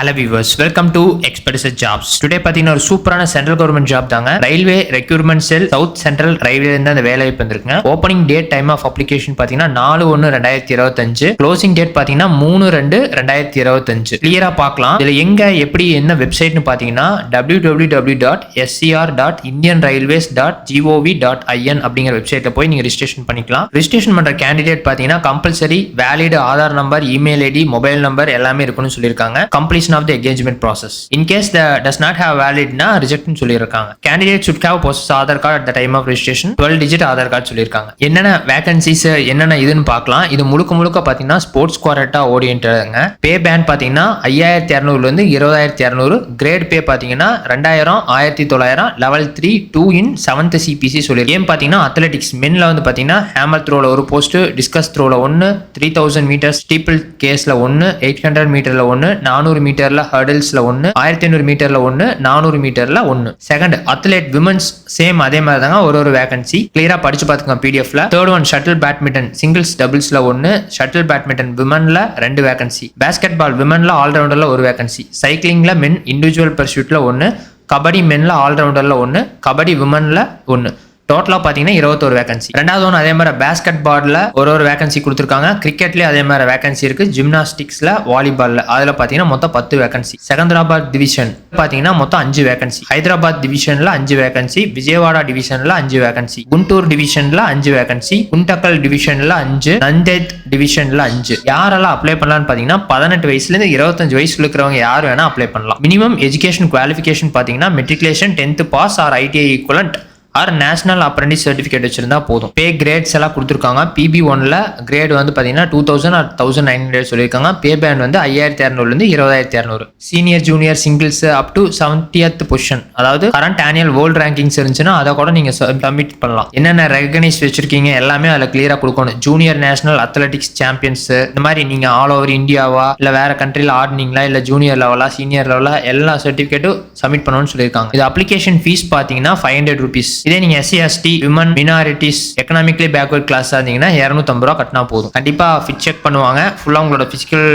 Hello viewers, welcome to Expedition Jobs. Today பாத்தீங்கன்னா ஒரு சூப்பரான சென்ட்ரல் கவர்மெண்ட் ஜாப் தாங்க. Railway recruitment cell south central railway இருந்து அந்த வேலை வாய்ப்பு வந்திருக்குங்க. Opening date time of application பாத்தீங்கன்னா 4/1/2025. க்ளோசிங் டேட் பாத்தீங்கன்னா 3/2/2025. கிளியரா பார்க்கலாம். இதுல எங்க எப்படி என்ன வெப்சைட்னு பாத்தீங்கன்னா www.scr.indianrailways.gov.in அப்படிங்கிற வெப்சைட்ல போய் நீங்க ரெஜிஸ்ட்ரேஷன் பண்ணிக்கலாம். ரெஜிஸ்ட்ரேஷன் பண்ற கேண்டிடேட் பாத்தீங்கன்னா compulsory valid Aadhaar number, email ID, mobile number எல்லாமே இருக்கணும்னு சொல்லியிருக்காங்க. Completion of the engagement process. In case the does not have valid na reject னு சொல்லிருக்காங்க. Candidate should have possess Aadhaar card at the time of registration. 12 digit Aadhaar card சொல்லிருக்காங்க. என்னென்ன vacancies என்னென்ன இதுன்னு பார்க்கலாம். இது முழுக்க பாத்தீங்கன்னா ஸ்போர்ட்ஸ் குவாரட்டா ஓரியன்டட்ங்க. பே பேண்ட் பாத்தீங்கன்னா 5200 ல இருந்து 20200. கிரேட் பே பாத்தீங்கன்னா 2000, 1900, லெவல் 3 2 in 7th CPC சொல்லிருக்கு. கேம் பாத்தீங்கன்னா அத்லெட்டிக்ஸ் மென்ல வந்து பாத்தீங்கன்னா ஹேமர் த்ரோல ஒரு போஸ்ட், டிஸ்கஸ் த்ரோல 1, 3000 மீட்டர் ஸ்டீப்பிள் கேஸ்ல 1, 800 மீட்டர்ல 1, 400 மீட்டர்ல ஹர்டில்ஸ்ல 1, 1500 மீட்டர்ல 1, 400 மீட்டர்ல 1. செகண்ட் அத்லெட் விமன்ஸ் சேம் அதே மாதிரி தாங்க ஒரு வேகன்சி. கிளியரா படிச்சு பாத்துக்கோங்க பிடிஎஃப்ல. Third one shuttle badminton singles டபுள்ஸ்ல 1, ஷட்டில் பேட்மிண்டன் விமன்ல 2 வேகன்சி. Basketball விமன்ல ஆல்ரவுண்டர்ல 1 vacancy. சைக்கிளிங்ல மென் இண்டிவிஜுவல் பர்சூட்ல 1, கபடி மென்ல ஆல்ரவுண்டர்ல 1, கபடி விமன்ல 1. டோட்டலா பாத்தீங்கன்னா 21 வேகன்சி. ரெண்டாவது ஒன்று அதே மாதிரி பேஸ்கெட் பால்ல ஒரு வேகன்சி கொடுத்துருக்காங்க. கிரிக்கெட்லயே அதே மாதிரி வேகன்சி இருக்கு. ஜிம்னாஸ்டிக்ஸ்ல, வாலிபால்ல அதுல பாத்தீங்கன்னா மொத்தம் 10 வேகன்சி. செகந்திராபாத் டிவிஷன் பாத்தீங்கன்னா மொத்தம் 5 வேகன்சி. ஹைதராபாத் டிவிஷன்ல 5 வேகன்சி. விஜயவாடா டிவிஷன்ல 5 வேகன்சி. குண்டூர் டிவிஷன்ல 5 வேகன்சி. குண்டக்கல் டிவிஷன்ல 5, நந்தேத் டிவிஷன்ல 5. யாரெல்லாம் அப்ளை பண்ணலாம்னு பாத்தீங்கன்னா 18 வயசுல இருந்து 25 வயசுல இருக்கிறவங்க யார் வேணா அப்ளை பண்ணலாம். மினிமம் எஜுகேஷன் குவாலிஃபிகேஷன் பாத்தீங்கன்னா matriculation 10th pass or ITI equivalent or national apprentice certificate வச்சிருந்தா போதும். பே கிரேட்ஸ் எல்லாம் கொடுத்துருக்காங்க. PB1ல கிரேட் வந்து பாத்தீங்கன்னா 2000 or 1900 சொல்லியிருக்காங்க. பே பேண்ட் வந்து 5200 ல இருந்து 20200. Senior junior singles up to 70th position, அதாவது கரண்ட் ஆனுவல் வேர்ல்ட் ரேங்கிங்ஸ் இருந்துச்சுன்னா அதை கூட நீங்க சப்மிட் பண்ணலாம். என்னென்ன ரெகனைஸ் வச்சிருக்கீங்க எல்லாமே அதில் கிளியரா கொடுக்கணும். ஜூனியர் நேஷனல் அத்லெட்டிக்ஸ் சாம்பியன்ஸ், இந்த மாதிரி நீங்க ஆல் ஓவர் இந்தியாவா இல்ல வேற கண்ட்ரில ஆடினீங்களா இல்ல ஜூனியர் லெவலா சீனியர் லெவலா எல்லா சர்டிஃபிகேட்டும் சப்மிட் பண்ணணும்னு சொல்லியிருக்காங்க. இது அப்ளிகேஷன் ஃபீஸ் பாத்தீங்கன்னா 500 rupees. இதே நீங்க SC ST women minorities economically backward class இருந்தீங்கன்னா 250 ரூபா கட்டினா போதும். கண்டிப்பா ஃபிட் செக் பண்ணுவாங்க. ஃபுல்லா உங்களோட பிசிக்கல்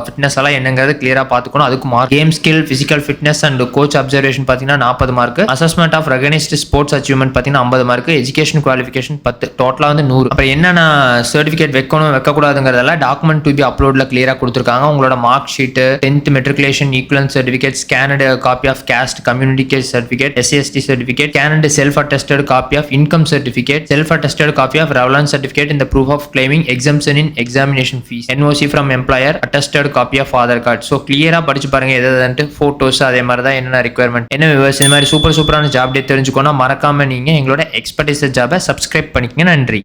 ஃபிட்னஸ் எல்லாம் என்னங்கிறது கிளியரா பாத்துக்கணும். அதுக்கு mark game skill, physical fitness and coach observation பாத்தீங்கன்னா 40 mark. Assessment of recognised sports achievement பாத்தீங்கன்னா 50 மார்க். Education qualification 10. டோட்டலா வந்து 100. அப்புறம் என்னென்ன சர்டிஃபிகேட் வைக்கணும் வைக்கக்கூடாதுங்கிறதெல்லாம் டாக்குமெண்ட் டு பி அப்லோட்ல கிளியரா கொடுத்துருக்காங்க. உங்களோட mark sheet, 10th matriculation equivalent certificate, scanned copy of caste community certificate, SC ST certificate, scanned self attested copy of income certificate, self-attested copy of relevant certificate in the proof of claiming exemption in examination fees, NOC from employer, attested copy of Aadhaar card. So clear-ஆ படிச்சு பாருங்க எதாவது photos அதே மாதிரி தான் என்னென்ன requirement. என்ன viewers இந்த மாதிரி சூப்பரான ஜாப் டே தெரிஞ்சுக்கோனா மறக்காம நீங்க எங்களோட எக்ஸ்பர்டைஸ் ஜாபை சப்ஸ்கிரைப் பண்ணிக்கங்க. நன்றி.